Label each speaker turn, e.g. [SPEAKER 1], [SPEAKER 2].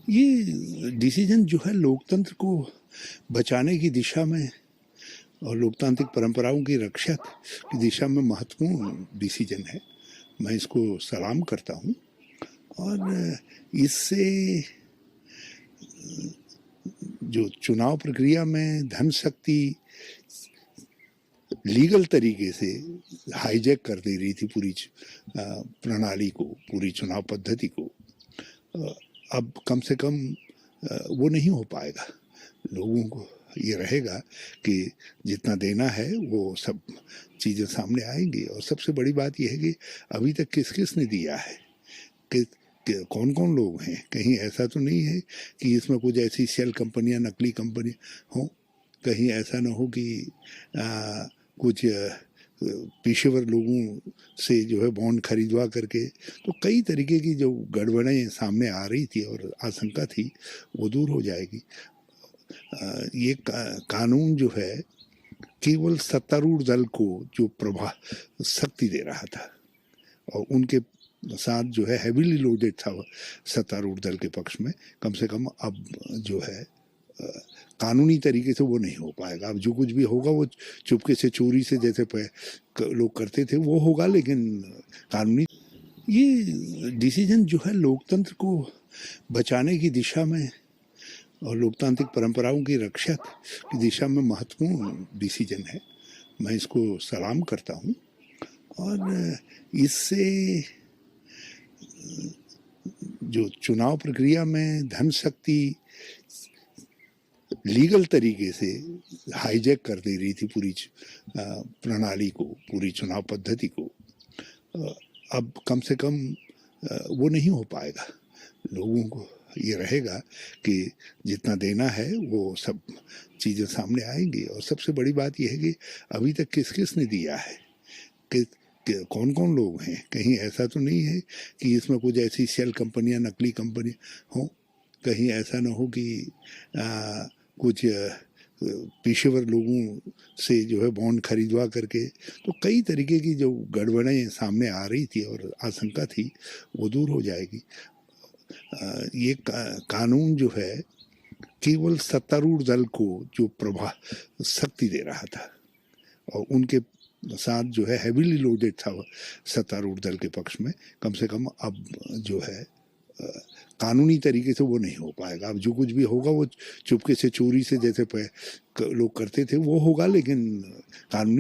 [SPEAKER 1] ये डिसीजन जो है लोकतंत्र को बचाने की दिशा में और लोकतांत्रिक परंपराओं की रक्षा की दिशा में महत्वपूर्ण डिसीजन है। मैं इसको सलाम करता हूँ और इससे जो चुनाव प्रक्रिया में धन शक्ति लीगल तरीके से हाईजैक कर दे रही थी पूरी प्रणाली को, पूरी चुनाव पद्धति को, अब कम से कम वो नहीं हो पाएगा। लोगों को ये रहेगा कि जितना देना है वो सब चीज़ें सामने आएंगी। और सबसे बड़ी बात यह है कि अभी तक किस किस ने दिया है, कि कौन कौन लोग हैं। कहीं ऐसा तो नहीं है कि इसमें कुछ ऐसी शेल कंपनियां, नकली कंपनी हों। कहीं ऐसा ना हो कि कुछ पेशेवर लोगों से जो है बॉन्ड खरीदवा करके। तो कई तरीके की जो गड़बड़ें सामने आ रही थी और आशंका थी वो दूर हो जाएगी। ये कानून जो है केवल सत्तारूढ़ दल को जो प्रभाव शक्ति दे रहा था और उनके साथ जो है हैवीली लोडेड था सत्तारूढ़ दल के पक्ष में। कम से कम अब जो है कानूनी तरीके से वो नहीं हो पाएगा। अब जो कुछ भी होगा वो चुपके से, चोरी से जैसे लोग करते थे वो होगा, लेकिन कानूनी ये डिसीजन जो है लोकतंत्र को बचाने की दिशा में और लोकतांत्रिक परंपराओं की रक्षा की दिशा में महत्वपूर्ण डिसीजन है। मैं इसको सलाम करता हूँ और इससे जो चुनाव प्रक्रिया में धन शक्ति लीगल तरीके से हाईजैक कर दे रही थी पूरी प्रणाली को, पूरी चुनाव पद्धति को, अब कम से कम वो नहीं हो पाएगा। लोगों को ये रहेगा कि जितना देना है वो सब चीज़ें सामने आएंगी। और सबसे बड़ी बात यह है कि अभी तक किस किस ने दिया है, कि कौन कौन लोग हैं। कहीं ऐसा तो नहीं है कि इसमें कुछ ऐसी शेल कंपनियां, नकली कंपनी हों। कहीं ऐसा ना हो कि कुछ पेशेवर लोगों से जो है बॉन्ड खरीदवा करके। तो कई तरीके की जो गड़बड़ें सामने आ रही थी और आशंका थी वो दूर हो जाएगी। ये कानून जो है केवल सत्तारूढ़ दल को जो प्रभाव शक्ति दे रहा था और उनके साथ जो है हैवीली लोडेड था सत्तारूढ़ दल के पक्ष में। कम से कम अब जो है कानूनी तरीके से वो नहीं हो पाएगा। अब जो कुछ भी होगा वो चुपके से, चोरी से जैसे लोग करते थे वो होगा, लेकिन कानूनी